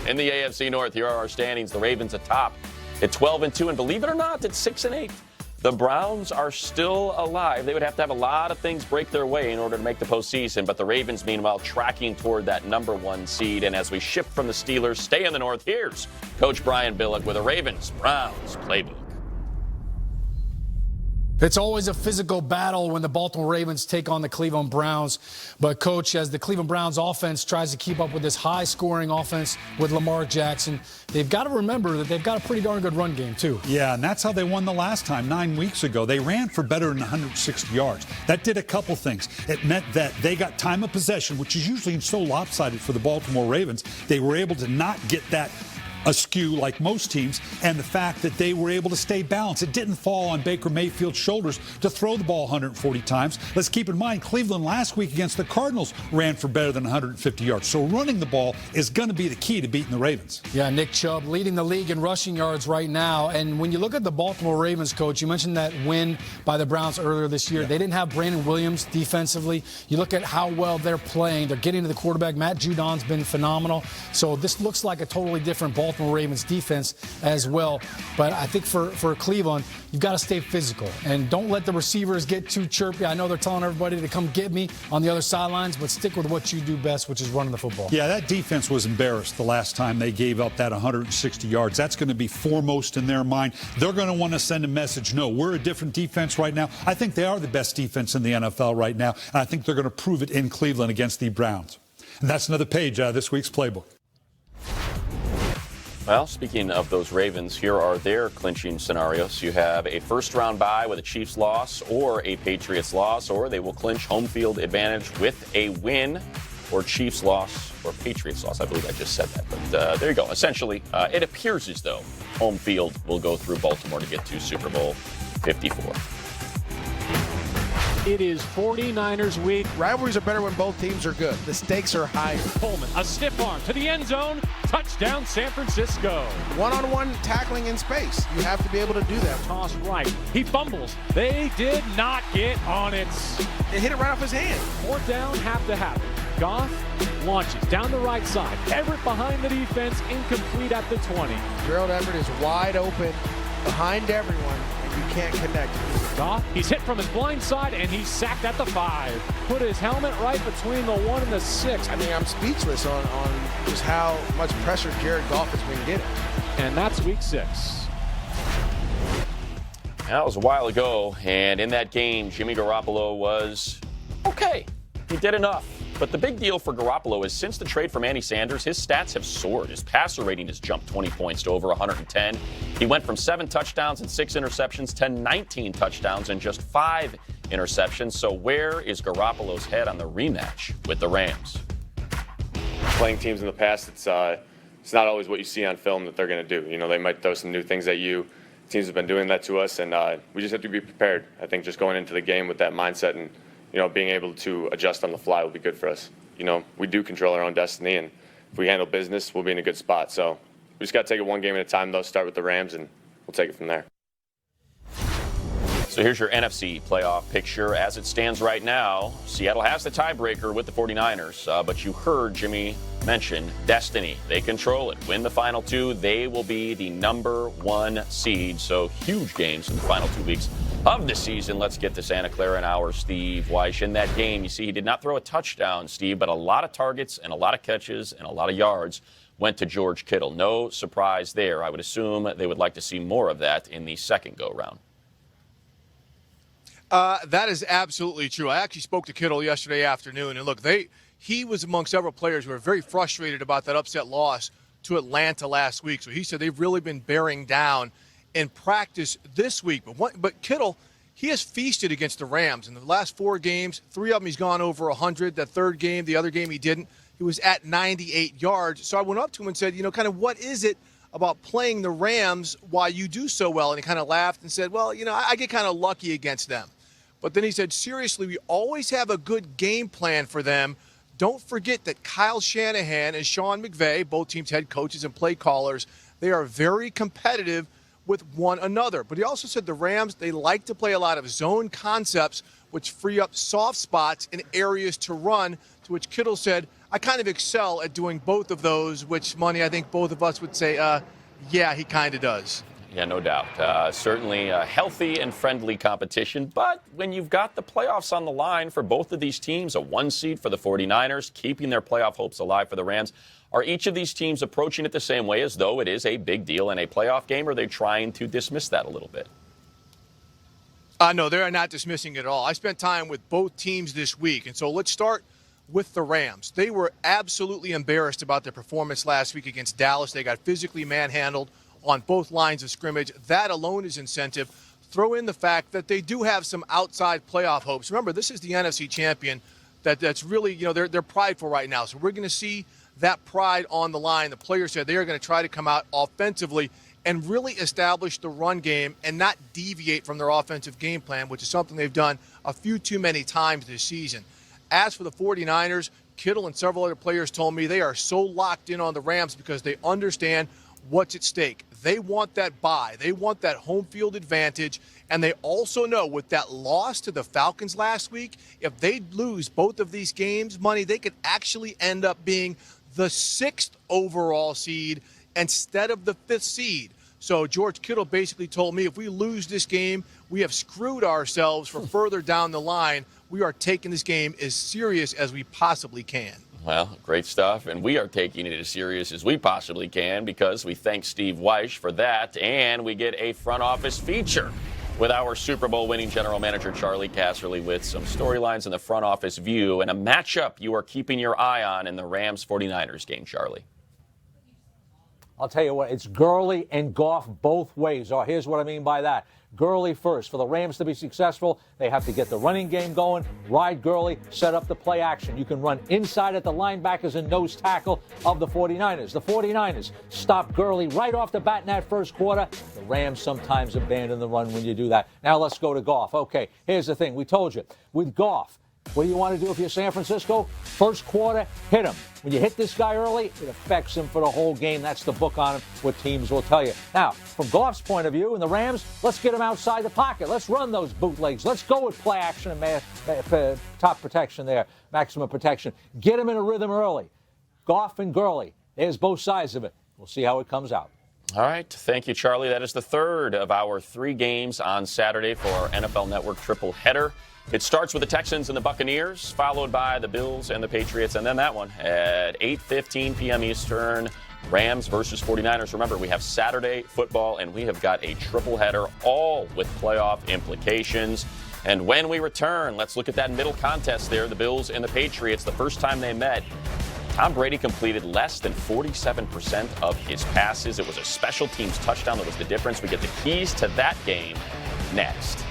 In the AFC North, here are our standings. The Ravens atop at 12-2, and believe it or not, at 6-8. The Browns are still alive. They would have to have a lot of things break their way in order to make the postseason, but the Ravens, meanwhile, tracking toward that #1 seed. And as we shift from the Steelers, stay in the North, here's Coach Brian Billick with a Ravens-Browns playbook. It's always a physical battle when the Baltimore Ravens take on the Cleveland Browns. But, Coach, as the Cleveland Browns offense tries to keep up with this high-scoring offense with Lamar Jackson, they've got to remember that they've got a pretty darn good run game, too. Yeah, and that's how they won the last time, 9 weeks ago. They ran for better than 160 yards. That did a couple things. It meant that they got time of possession, which is usually so lopsided for the Baltimore Ravens. They were able to not get that askew like most teams, and the fact that they were able to stay balanced. It didn't fall on Baker Mayfield's shoulders to throw the ball 140 times. Let's keep in mind, Cleveland last week against the Cardinals ran for better than 150 yards. So running the ball is going to be the key to beating the Ravens. Yeah, Nick Chubb leading the league in rushing yards right now. And when you look at the Baltimore Ravens, Coach, you mentioned that win by the Browns earlier this year. Yeah. They didn't have Brandon Williams defensively. You look at how well they're playing. They're getting to the quarterback. Matt Judon's been phenomenal. So this looks like a totally different Baltimore Ravens defense as well. But I think for Cleveland, you've got to stay physical and don't let the receivers get too chirpy. I know they're telling everybody to come get me on the other sidelines, but stick with what you do best, which is running the football. Yeah, that defense was embarrassed the last time they gave up that 160 yards. That's going to be foremost in their mind. They're going to want to send a message, no, we're a different defense right now. I think they are the best defense in the NFL right now, and I think they're going to prove it in Cleveland against the Browns. And that's another page out of this week's playbook. Well, speaking of those Ravens, here are their clinching scenarios. You have a first-round bye with a Chiefs loss or a Patriots loss, or they will clinch home field advantage with a win, or Chiefs loss or Patriots loss. I believe I just said that, but there you go. Essentially, it appears as though home field will go through Baltimore to get to Super Bowl 54. It is 49ers week. Rivalries are better when both teams are good. The stakes are higher. Coleman, a stiff arm to the end zone. Touchdown, San Francisco. One-on-one tackling in space. You have to be able to do that. Toss right. He fumbles. They did not get on it. It hit it right off his hand. Fourth down, have to happen. Goff launches down the right side. Everett behind the defense, incomplete at the 20. Gerald Everett is wide open behind everyone, and you can't connect. Goff, he's hit from his blind side, and he's sacked at the 5. Put his helmet right between the 1 and the 6. I mean, I'm speechless on just how much pressure Jared Goff has been getting. And that's week 6. That was a while ago, and in that game, Jimmy Garoppolo was okay. He did enough. But the big deal for Garoppolo is since the trade for Manny Sanders, his stats have soared. His passer rating has jumped 20 points to over 110. He went from 7 touchdowns and 6 interceptions to 19 touchdowns and just 5 interceptions. So where is Garoppolo's head on the rematch with the Rams? Playing teams in the past, it's not always what you see on film that they're going to do. You know, they might throw some new things at you. Teams have been doing that to us, and we just have to be prepared. I think just going into the game with that mindset and being able to adjust on the fly will be good for us. We do control our own destiny, and if we handle business, we'll be in a good spot. So we just got to take it one game at a time, though. Start with the Rams, and we'll take it from there. So here's your NFC playoff picture. As it stands right now, Seattle has the tiebreaker with the 49ers, but you heard Jimmy mention destiny. They control it. Win the final 2, they will be the #1 seed. So huge games in the final 2 weeks of the season. Let's get to Santa Clara and our Steve Weish. In that game, you see he did not throw a touchdown, Steve, but a lot of targets and a lot of catches and a lot of yards went to George Kittle. No surprise there. I would assume they would like to see more of that in the second go-round. That is absolutely true. I actually spoke to Kittle yesterday afternoon, and look, he was among several players who were very frustrated about that upset loss to Atlanta last week. So he said they've really been bearing down in practice this week. But Kittle, he has feasted against the Rams. In the last 4 games, 3 of them he's gone over 100. That third game, the other game he didn't. He was at 98 yards. So I went up to him and said, kind of what is it about playing the Rams why you do so well? And he kind of laughed and said, well, I get kind of lucky against them. But then he said, seriously, we always have a good game plan for them. Don't forget that Kyle Shanahan and Sean McVay, both teams' head coaches and play callers, they are very competitive with one another. But he also said the Rams, they like to play a lot of zone concepts, which free up soft spots and areas to run, to which Kittle said, I kind of excel at doing both of those, which, Money, I think both of us would say, yeah, he kind of does. Yeah, no doubt. Certainly a healthy and friendly competition. But when you've got the playoffs on the line for both of these teams, a 1 seed for the 49ers, keeping their playoff hopes alive for the Rams, are each of these teams approaching it the same way as though it is a big deal in a playoff game, or are they trying to dismiss that a little bit? No, they are not dismissing it at all. I spent time with both teams this week, and so let's start with the Rams. They were absolutely embarrassed about their performance last week against Dallas. They got physically manhandled on both lines of scrimmage. That alone is incentive. Throw in the fact that they do have some outside playoff hopes. Remember, this is the NFC champion that's really, they're prideful right now. So we're going to see that pride on the line. The players said they are going to try to come out offensively and really establish the run game and not deviate from their offensive game plan, which is something they've done a few too many times this season. As for the 49ers, Kittle and several other players told me they are so locked in on the Rams because they understand what's at stake. They want that bye. They want that home field advantage. And they also know with that loss to the Falcons last week, if they lose both of these games, Money, they could actually end up being the 6th overall seed instead of the 5th seed. So George Kittle basically told me if we lose this game, we have screwed ourselves for further down the line. We are taking this game as serious as we possibly can. Well, great stuff, and we are taking it as serious as we possibly can because we thank Steve Weish for that, and we get a front office feature with our Super Bowl winning general manager, Charley Casserly, with some storylines in the front office view and a matchup you are keeping your eye on in the Rams-49ers game, Charley. I'll tell you what, it's Gurley and Goff both ways. Oh, here's what I mean by that. Gurley first. For the Rams to be successful, they have to get the running game going, ride Gurley, set up the play action. You can run inside at the linebackers and nose tackle of the 49ers. The 49ers stop Gurley right off the bat in that first quarter. The Rams sometimes abandon the run when you do that. Now let's go to Goff. Okay, here's the thing. We told you, with Goff, what do you want to do if you're San Francisco? First quarter, hit him. When you hit this guy early, it affects him for the whole game. That's the book on him, what teams will tell you. Now, from Goff's point of view and the Rams, let's get him outside the pocket. Let's run those bootlegs. Let's go with play action and top protection there, maximum protection. Get him in a rhythm early. Goff and Gurley, there's both sides of it. We'll see how it comes out. All right. Thank you, Charlie. That is the third of our 3 games on Saturday for our NFL Network triple header. It starts with the Texans and the Buccaneers, followed by the Bills and the Patriots, and then that one at 8:15 p.m. Eastern, Rams versus 49ers. Remember, we have Saturday football, and we have got a triple header, all with playoff implications. And when we return, let's look at that middle contest there, the Bills and the Patriots. The first time they met, Tom Brady completed less than 47% of his passes. It was a special teams touchdown that was the difference. We get the keys to that game next.